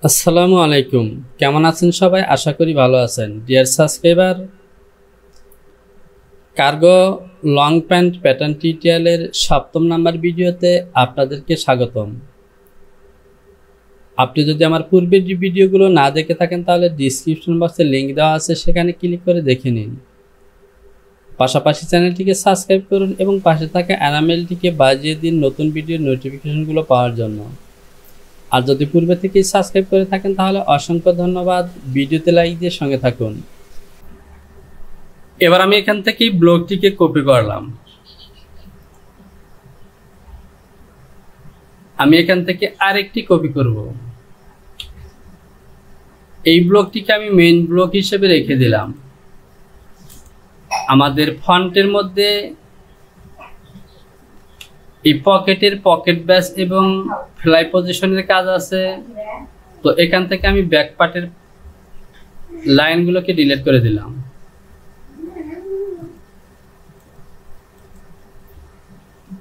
আসসালামু আলাইকুম। কেমন আছেন সবাই? আশা করি ভালো আছেন। Dear subscriber, cargo long pant pattern টিউটোরিয়ালের 7ম নাম্বার ভিডিওতে আপনাদেরকে স্বাগতম। আপনি যদি আমার পূর্বের ভিডিওগুলো না দেখে থাকেন তাহলে ডিসক্রিপশন বক্সে লিংক দেওয়া আছে, সেখানে ক্লিক করে দেখে নিন। পাশাপাশি চ্যানেলটিকে সাবস্ক্রাইব করুন এবং পাশে থাকা অ্যালামেলটিকে বাজিয়ে দিন নতুন ভিডিওর নোটিফিকেশনগুলো পাওয়ার জন্য। আর যদি পূর্বে থেকেই সাবস্ক্রাইব করে থাকেন তাহলে অসংখ্য ধন্যবাদ। ভিডিওতে লাইক দিয়ে সঙ্গে থাকুন। এবার আমি এখান থেকে ব্লকটিকে কপি করলাম। আমি এখান থেকে আরেকটি কপি করব। এই ব্লকটিকে আমি মেইন ব্লক হিসেবে রেখে দিলাম। আমাদের ফন্টের মধ্যে এই পকেটের পকেট ব্যাস এবং ফ্লাই পজিশনের কাজ আছে, তো এখান থেকে আমি ব্যাক পার্টের লাইনগুলোকে ডিলিট করে দিলাম।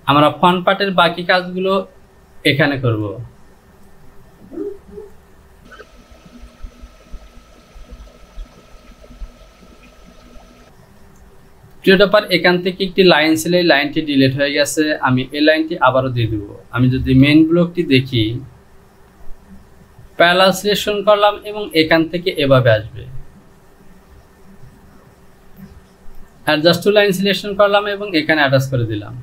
আমরা ফ্রন্ট পার্টের বাকি কাজগুলো এখানে করব। প্রিয়টাপার, এখান থেকে একটি লাইন ছিল, এই লাইনটি ডিলিট হয়ে গেছে। আমি এই লাইনটি আবারও দিয়ে দেব। আমি যদি মেইন ব্লকটি দেখি, প্যারালাল সিলেকশন করলাম এবং এখান থেকে এভাবে আসবে। অ্যাডজাস্ট টু লাইন সিলেকশন করলাম এবং এখানে অ্যাটাচ করে দিলাম।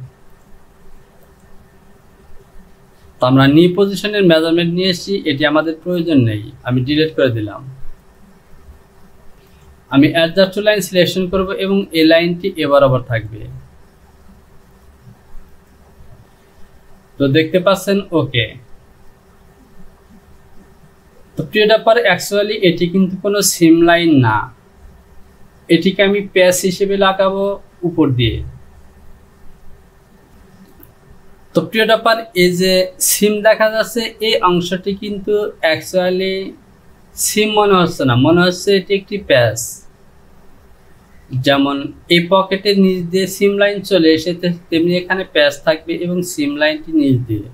তো আমরা নি পজিশনের মেজারমেন্ট নিয়ে এসেছি, এটি আমাদের প্রয়োজন নেই, আমি ডিলিট করে দিলাম। আমি অ্যাডজাস্ট টু লাইন সিলেকশন করব এবং এই লাইনটি এ বরাবর থাকবে। তো দেখতে পাচ্ছেন, ওকে। তো প্রিয়টাপার, অ্যাকচুয়ালি এটি কিন্তু কোনো সিম লাইন না, এটিকে আমি প্যাচ হিসেবে লাগাবো উপর দিয়ে। তো প্রিয়টাপার, এই যে সিম দেখা যাচ্ছে এই অংশটি কিন্তু অ্যাকচুয়ালি সিম মনে হচ্ছে না, মনে হচ্ছে এটি একটি প্যাচ। যেমন এই পকেটের নিচ দিয়ে সিম লাইন চলে এসেছে, তেমনি এখানে প্যাচ থাকবে এবং সিম লাইনটি নিচ দিয়ে।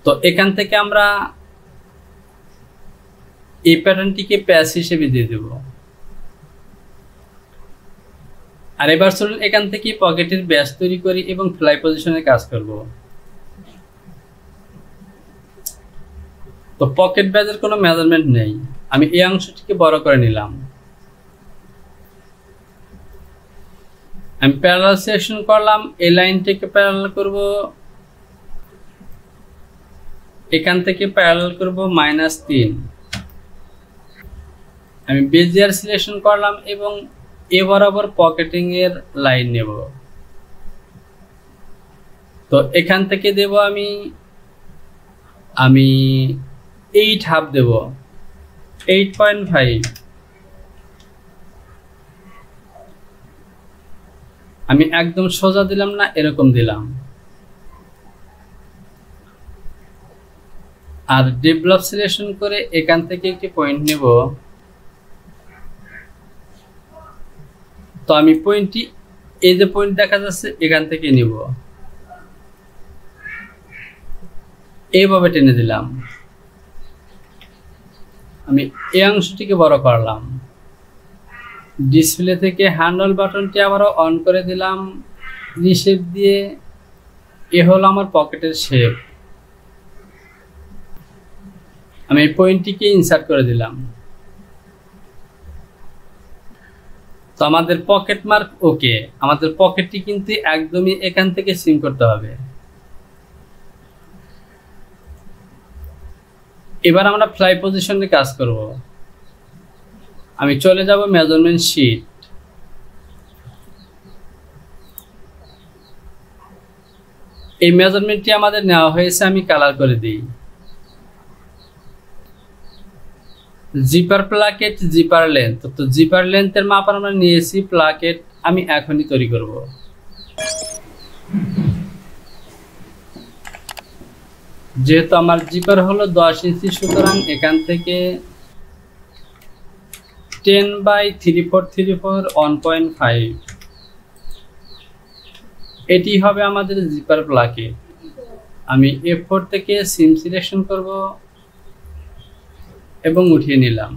তো এখান থেকে আমরা এই প্যাটার্নটিকে প্যাচ হিসেবে দিয়ে দেব। আর এবার চলুন এখান থেকে পকেটের ব্যাস তৈরি করি এবং ফ্লাই পজিশনে কাজ করব। তো পকেট ব্যাজের কোনো মেজারমেন্ট নেই, আমি এই অংশটিকে বড় করে নিলাম। আমি প্যারালাল সিলেকশন করলাম, এই লাইনটিকে প্যারালাল করব, এখান থেকে প্যারালাল করব -3। আমি বেজিয়ার সিলেকশন করলাম এবং এ বরাবর পকেটিং এর লাইন নেব। তো এখান থেকে দেব আমি 8.5 দেব, 8.5। আমি একদম সোজা দিলাম না, এরকম দিলাম। আর ডেভেলপ সিলেকশন করে এখান থেকে একটি পয়েন্ট নেব। তো আমি পয়েন্টটি, এই যে পয়েন্ট দেখা যাচ্ছে, এখান থেকে নিব, এইভাবে টেনে দিলাম। আমি এই অংশটিকে বড় করলাম। ডিসপ্লে থেকে হ্যান্ডল বাটনটি আবারও অন করে দিলাম, রিশেপ দিয়ে। এ হলো আমার পকেটের শেপ। আমি এই পয়েন্টটিকে ইনসার্ট করে দিলাম। তো আমাদের পকেট মার্ক ওকে। আমাদের পকেটটি কিন্তু একদমই এখান থেকে সিম করতে হবে। এবার আমরা ফ্লাই পজিশনে কাজ করব। আমি চলে যাব মেজারমেন্ট শিট। এই মেজারমেন্টটি আমাদের নেওয়া হয়েছে, আমি কালার করে দিই। Zipper placket, zipper length. তো জিপার লেন্থের মাপ আমরা নিয়েছি, প্লাকেট আমি এখনই তৈরি করব। যেহেতু আমার জিপার হলো 10 ইঞ্চি, সুতরাং এখান থেকে 10/3434 1.5 এটি হবে আমাদের জিপার প্লাকেট। আমি F4 থেকে সিম সিলেকশন করব, এবং উঠিয়ে নিলাম।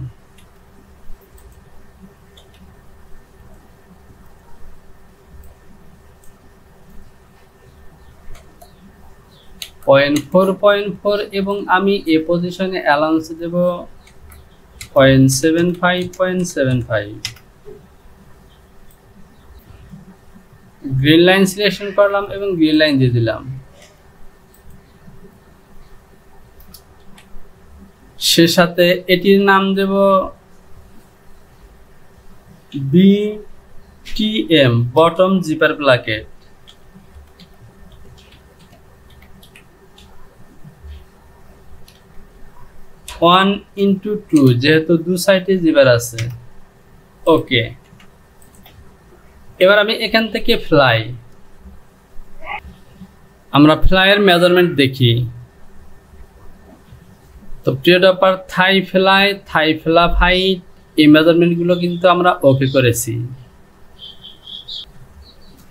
পয়েন্ট 4.4 এবং আমি এ পজিশনে অ্যালাউন্স দেব 0.75 গ্রিন লাইন সিলেকশন করলাম এবং গ্রিন লাইন দিয়ে দিলাম। সে সাথে এটির নাম দেব BTM bottom zipper placket. One into two, যেহেতু দু সাইডে জিপার আছে। ওকে, এবার আমি এখান থেকে ফ্লাই, আমরা ফ্লাইয়ের মেজারমেন্ট দেখি। তো প্রিয় ডপার, থাই ফ্লাপ হাইট এই মেজারমেন্টগুলো কিন্তু আমরা ওকে করেছি।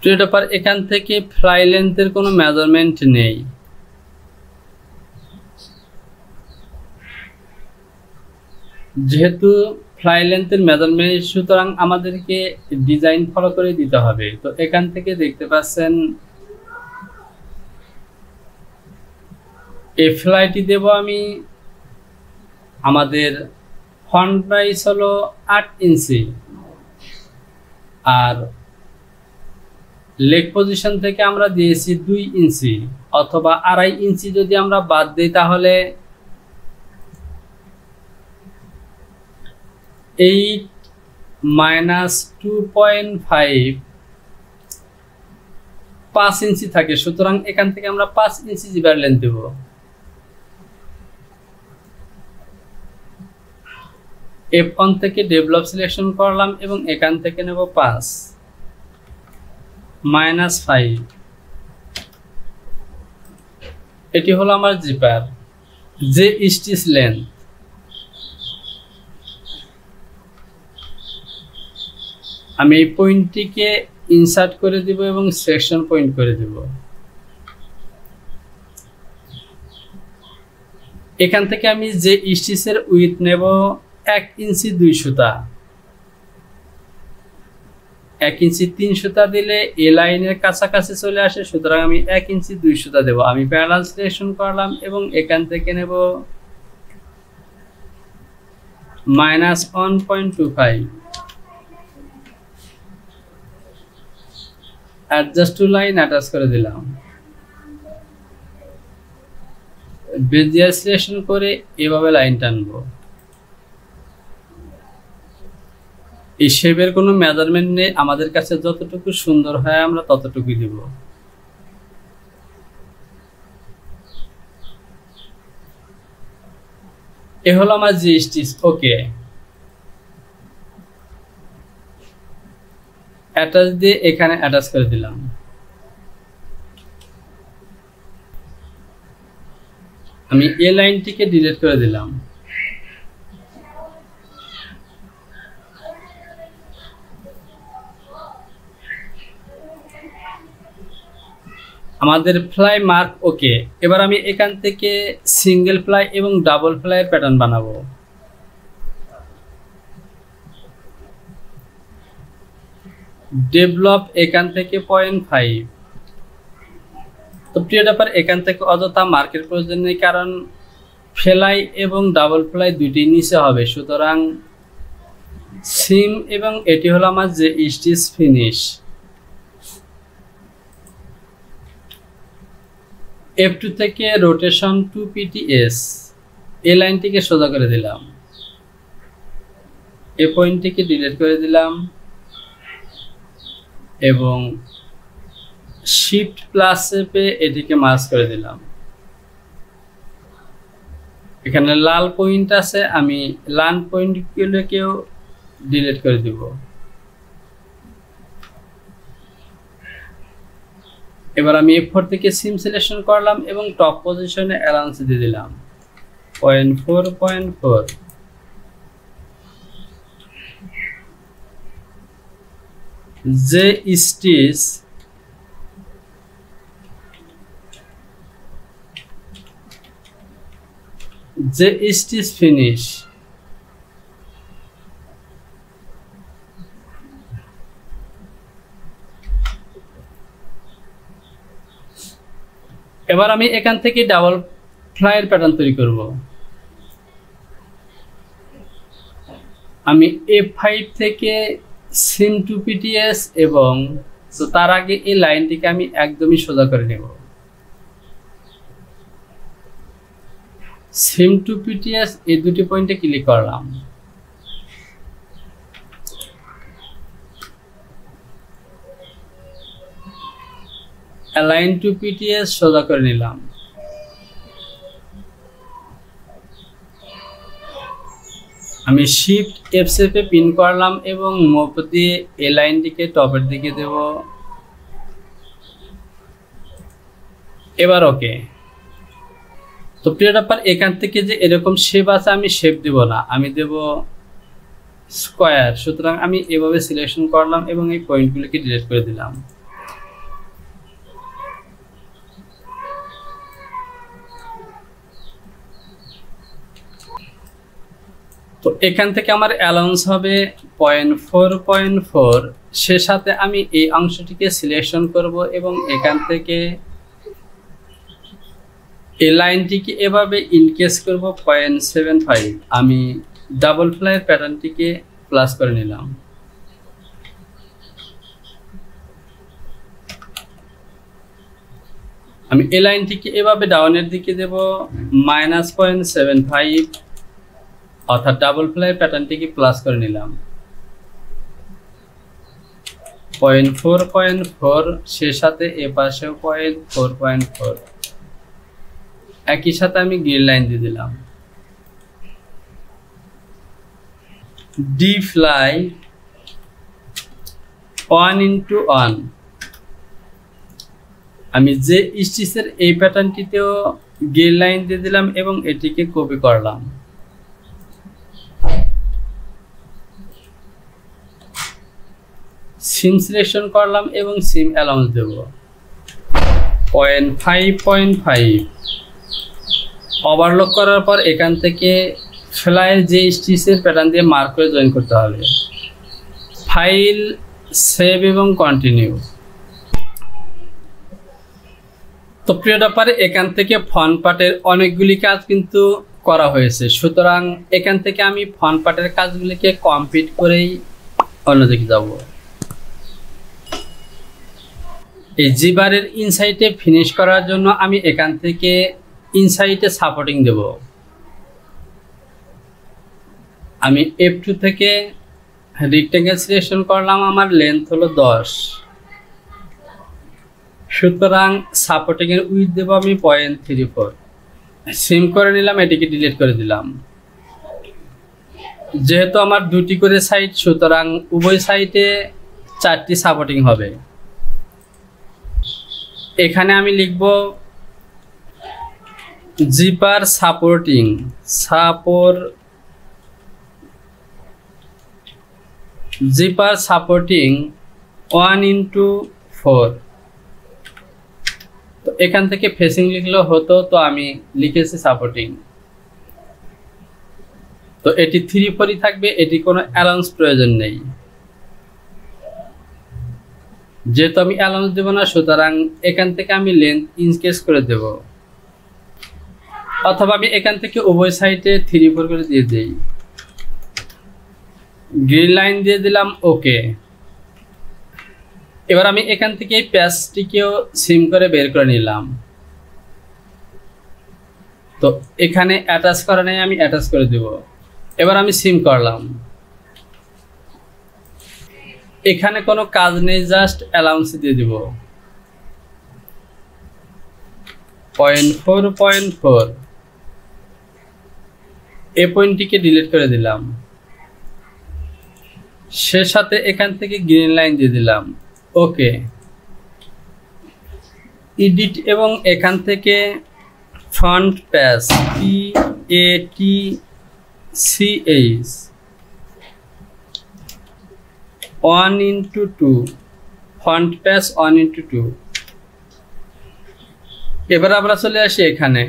প্রিয় ডপার, এখান থেকে ফ্লাই লেন্থের কোনো মেজারমেন্ট নেই। যেহেতু ফ্লাই লেন্থের মেজারমেন্ট, সুতরাং আমাদেরকে ডিজাইন ফলো করে দিতে হবে। তো এখান থেকে দেখতে পাচ্ছেন এই ফ্লাইটি দেব আমি, আমাদের ফন্ট প্রাইস হলো 8 ইঞ্চি, আর লেগ পজিশন থেকে আমরা দিয়েছি 2 ইঞ্চি অথবা 2.5 ইঞ্চি। যদি আমরা বাদ দিই তাহলে 8 - 2.5 5 ইঞ্চি থাকে। সুতরাং এখান থেকে আমরা 5 ইঞ্চি জিপার লেন্থ দেব। F1 থেকে ডেভেলপ সিলেকশন করলাম এবং এখান থেকে নেব 5 - 5। এটি হলো আমার জিপার। যে স্টিচ লেন্থ, আমি এই পয়েন্টটিকে ইনসার্ট করে দিব এবং সেকশন পয়েন্ট করে দিব। এখান থেকে আমি যে স্টিচের উইথ নেব 1 ইঞ্চি 2 সুতা। 1 ইঞ্চি 3 সুতা দিলে এ লাইনের কাছাকাছি চলে আসে, সুতরাং আমি 1 ইঞ্চি 2 সুতা দেব। আমি প্যারালাল সিলেকশন করলাম এবং এখান থেকে নেব -1.25। অ্যাডজাস্ট টু লাইন অ্যাটাচ করে দিলাম। বেজিয়ার সিলেকশন করে এভাবে লাইন টানবো। এই শেপের কোনো মেজারমেন্ট নেই, আমাদের কাছে যতটুকু সুন্দর হয় আমরা ততটুকুই দিব। এ হলো আমার জি স্টিচ। ওকে, অ্যাটাচ দিয়ে এখানে অ্যাটাচ করে দিলাম। আমি এই লাইনটিকে ডিলিট করে দিলাম। আমাদের ফ্লাই মার্ক ওকে। এবার আমি এখান থেকে সিঙ্গেল ফ্লাই এবং ডাবল ফ্লাইয়ের প্যাটার্ন বানাবো। ডেভেলপ এখান থেকে 0.5। তো প্রিয় ব্যাপার, এখান থেকে অযথা মার্কের প্রয়োজন নেই, কারণ ফ্লাই এবং ডাবল ফ্লাই দুইটি নিচে হবে। সুতরাং সিম এবং এটি হলো আমার যে স্টিচ ফিনিশ। F2 থেকে রোটেশন 2 PTS এই লাইনটিকে সোজা করে দিলাম। এই পয়েন্টটিকে ডিলিট করে দিলাম এবং শিফট প্লাস চেপে এটিকে মার্জ করে দিলাম। এখানে লাল পয়েন্ট আছে, আমি লাল পয়েন্টগুলোকেও ডিলিট করে দিব। এবার আমি F4 থেকে সিম সিলেকশন করলাম এবং টপ পজিশনে অ্যালাউন্স দিয়ে দিলাম 0.4. যে স্টিচ ফিনিশ এবার আমি এখান থেকে ডাবল ফ্লাইয়ের প্যাটার্ন তৈরি করব। আমি F5 থেকে সিম টু পিটিএস এবং তো তার আগে এই লাইনটিকে আমি একদমই সোজা করে নেব। সিম টু পিটিএস এই দুটি পয়েন্টে ক্লিক করলাম। অ্যালাইন টু পিটিএস সোজা করে নিলাম। আমি শিফট F7 পিন করলাম এবং মুভ দিয়ে এই লাইনটিকে টপের দিকে দেব। এবার ওকে। তো প্রিয় ব্যাপার, এখান থেকে যে এরকম শেপ আছে আমি শেপ দেব না, আমি দেব স্কোয়ার। সুতরাং আমি এভাবে সিলেকশন করলাম এবং এই পয়েন্টগুলোকে ডিলিট করে দিলাম। তো এখান থেকে আমার অ্যালাউন্স হবে 0.4.4। সে সাথে আমি এই অংশটিকে সিলেকশন করব এবং এখান থেকে এই লাইনটিকে এভাবে ইনকেস করব 0.75। আমি ডাবল ফ্লাইয়ের প্যাটার্নটিকে প্লাস করে নিলাম। আমি এই লাইনটিকে এভাবে ডাউনের দিকে দেব -0.75, অর্থাৎ ডাবল ফ্লাইয়ের প্যাটার্নটিকে প্লাস করে নিলাম। 0.4.4 সে সাথে এ পাশেও 0.4.4। একই সাথে আমি গ্রিন লাইন দিয়ে দিলাম। D fly 1:1। আমি যে স্টিচের এই প্যাটার্নটিতেও গ্রিন লাইন দিয়ে দিলাম এবং এটিকে কপি করলাম। সিম সিলেকশন করলাম এবং সিম অ্যালাউন্স দেব 0.5.5। ওভারলক করার পর এখান থেকে ফ্লাইয়ের যে স্টিচের প্যাটার্ন দিয়ে মার্ক করে জয়েন করতে হবে। ফাইল, সেভ এবং কন্টিনিউ। তো প্রিয় ব্যাপারে, এখান থেকে ফ্রন্ট পার্টের অনেকগুলি কাজ কিন্তু করা হয়েছে। সুতরাং এখান থেকে আমি ফ্রন্ট পার্টের কাজগুলিকে কমপ্লিট করেই অন্যদিকে যাব। এই জিবারের ইনসাইটে ফিনিশ করার জন্য আমি এখান থেকে ইনসাইটে সাপোর্টিং দেব। আমি F2 থেকে রেক্ট্যাঙ্গেল সিলেকশন করলাম, আমার লেন্থ হলো 10। সুতরাং সাপোর্টিং এর উইথ দেব আমি 0.34। সিম করে নিলাম, এটিকে ডিলিট করে দিলাম। যেহেতু আমার দুটি করে সাইড, সুতরাং উভয় সাইডে 4টি সাপোর্টিং হবে। এখানে আমি লিখব জিপার সাপোর্টিং 1:4। তো এখান থেকে ফেসিং লিখলেও হতো, তো আমি লিখেছি সাপোর্টিং। তো এটি 3/4 থাকবে, এটি কোনো অ্যালাউন্স প্রয়োজন নেই। যেহেতু আমি অ্যালাউন্স দেব না, সুতরাং এখান থেকে আমি লেন্থ ইনকেস করে দেব, অথবা আমি এখান থেকে উভয় সাইডে 3/4 করে দিয়ে দিই। গ্রিন লাইন দিয়ে দিলাম, ওকে। এবার আমি এখান থেকে এই প্যাচটিকেও সিম করে বের করে নিলাম। তো এখানে অ্যাটাচ করা নেই, আমি অ্যাটাচ করে দেব। এবার আমি সিম করলাম। এখানে কোনো কাজ নেই, জাস্ট অ্যালাউন্স দিয়ে দিব 0.4.4। এই পয়েন্টটিকে ডিলিট করে দিলাম। সে সাথে এখান থেকে গ্রিন লাইন দিয়ে দিলাম, ওকে। এডিট এবং এখান থেকে ফ্রন্ট প্যাচ PATCH 1:2, ফ্রন্ট প্যাচ 1:2। এবার আমরা চলে আসি এখানে।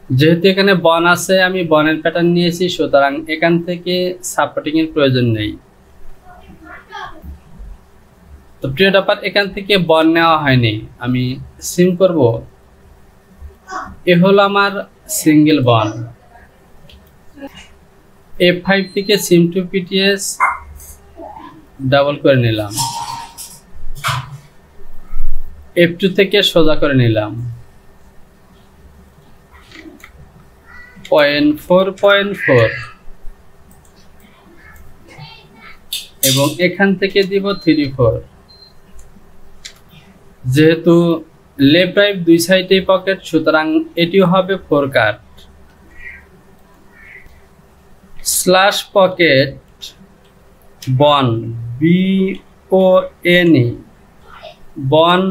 যেহেতু এখানে বন আছে, আমি বনের প্যাটার্ন নিয়েছি, সুতরাং এখান থেকে সাপোর্টিং এর প্রয়োজন নেই। তো তো প্রিয় ডপার এখান থেকে বন নেওয়া হয়নি, আমি সিম করব। এ হলো আমার সিঙ্গেল বন। F5 থেকে সিম টু পিটিএস ডাবল করে নিলাম, F2 থেকে সোজা করে নিলাম, 0.4 এবং এখান থেকে দিব 3-4। যেহেতু লেফট রাইট দুই সাইডে পকেট, সুতরাং এটিও হবে 4 কাট। স্ল্যাশ পকেট বন BONE বন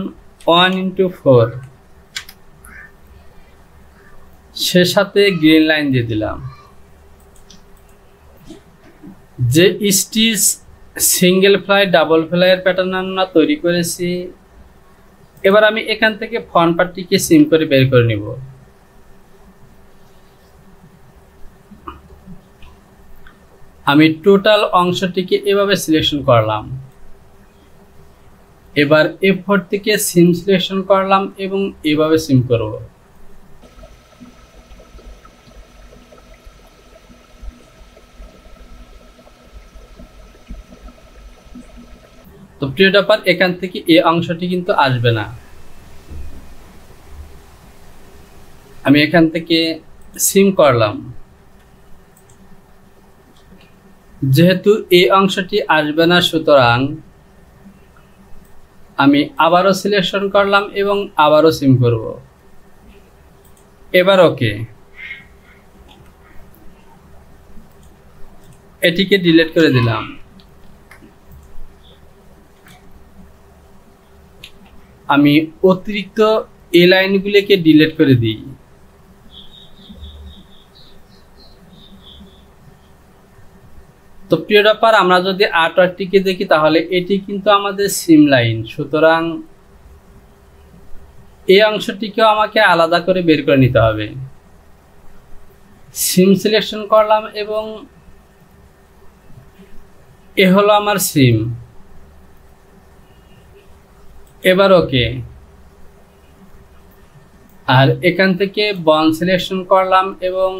1/4, সে সাথে গ্রিন লাইন দিয়ে দিলাম। যে স্টিচ সিঙ্গেল ফ্লাই ডাবল ফ্লাইয়ের প্যাটার্ন আমরা তৈরি করেছি, এবার আমি এখান থেকে ফ্রন্ট পার্টটিকে সিম করে বের করে নিব। আমি টোটাল অংশটিকে এভাবে সিলেকশন করলাম। এবার F4 থেকে সিম সিলেকশন করলাম এবং এভাবে সিম করব। তো প্রিয় ডপার এখান থেকে এই অংশটি কিন্তু আসবে না, আমি এখান থেকে সিম করলাম। যেহেতু এই অংশটি আসবে না, সুতরাং আমি আবারও সিলেকশন করলাম এবং আবারও সিম করব। এবার ওকে, এটিকে ডিলিট করে দিলাম। আমি অতিরিক্ত এই লাইনগুলিকে ডিলিট করে দিই। তো প্রিয় ডপার আমরা যদি আর্টওয়ার্কটিকে দেখি, তাহলে এটি কিন্তু আমাদের সিম লাইন, সুতরাং এই অংশটিকেও আমাকে আলাদা করে বের করে নিতে হবে। সিম সিলেকশন করলাম এবং এ হলো আমার সিম। এবার ওকে, আর এখান থেকে বন সিলেকশন করলাম এবং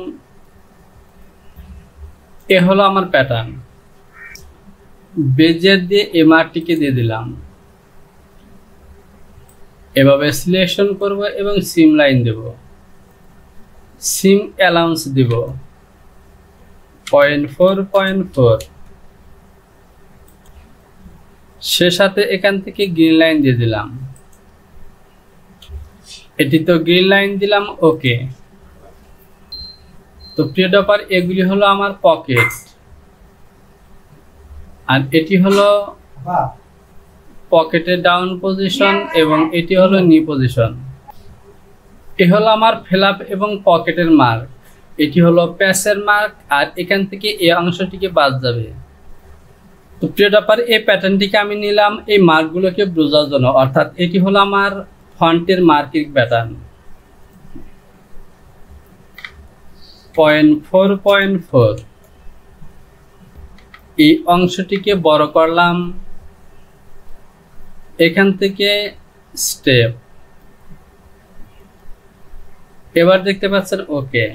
এ হলো আমার প্যাটার্ন। বেজিয়ার দিয়ে এমআরটিকে দিয়ে দিলাম, এভাবে সিলেকশন করব এবং সিম লাইন দেব, সিম অ্যালাউন্স দিব 0.4, সে সাথে এখান থেকে গ্রিন লাইন দিয়ে দিলাম। এটি তো গ্রিন লাইন দিলাম, ওকে। তো প্রিয় ডপার এগুলি হলো আমার পকেট, আর এটি হলো পকেটের ডাউন পজিশন এবং এটি হলো নি পজিশন। এ হলো আমার ফ্ল্যাপ এবং পকেটের মার্ক, এটি হলো প্যাচের মার্ক, আর এখান থেকে এই অংশটিকে বাদ যাবে। তো প্রিয় ডপার এই প্যাটার্নটিকে আমি নিলাম এই মার্কগুলোকে বোঝার জন্য, অর্থাৎ এটি হলো আমার ফন্টের মার্কিং প্যাটার্ন। 0.4 এই অংশটিকে বড় করলাম, এখান থেকে স্টেপ। এবার দেখতে পাচ্ছেন ওকে।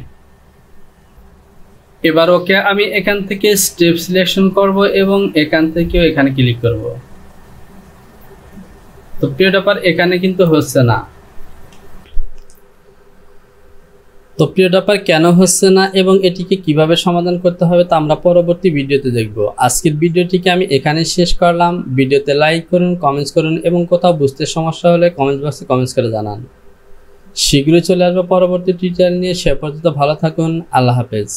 এবার ওকে, আমি এখান থেকে স্টেপ সিলেকশন করব এবং এখান থেকেও এখানে ক্লিক করব। তো প্রিয় ডপার এখানে কিন্তু হচ্ছে না। তো প্রিয় ডপার কেন হচ্ছে না এবং এটিকে কিভাবে সমাধান করতে হবে তা আমরা পরবর্তী ভিডিওতে দেখব। আজকের ভিডিওটিকে আমি এখানে শেষ করলাম। ভিডিওতে লাইক করুন, কমেন্টস করুন এবং কোথাও বুঝতে সমস্যা হলে কমেন্ট বক্সে কমেন্টস করে জানান। শীঘ্রই চলে আসবে পরবর্তী টিউটোরিয়াল নিয়ে। সে পর্যন্ত ভালো থাকুন। আল্লাহ হাফেজ।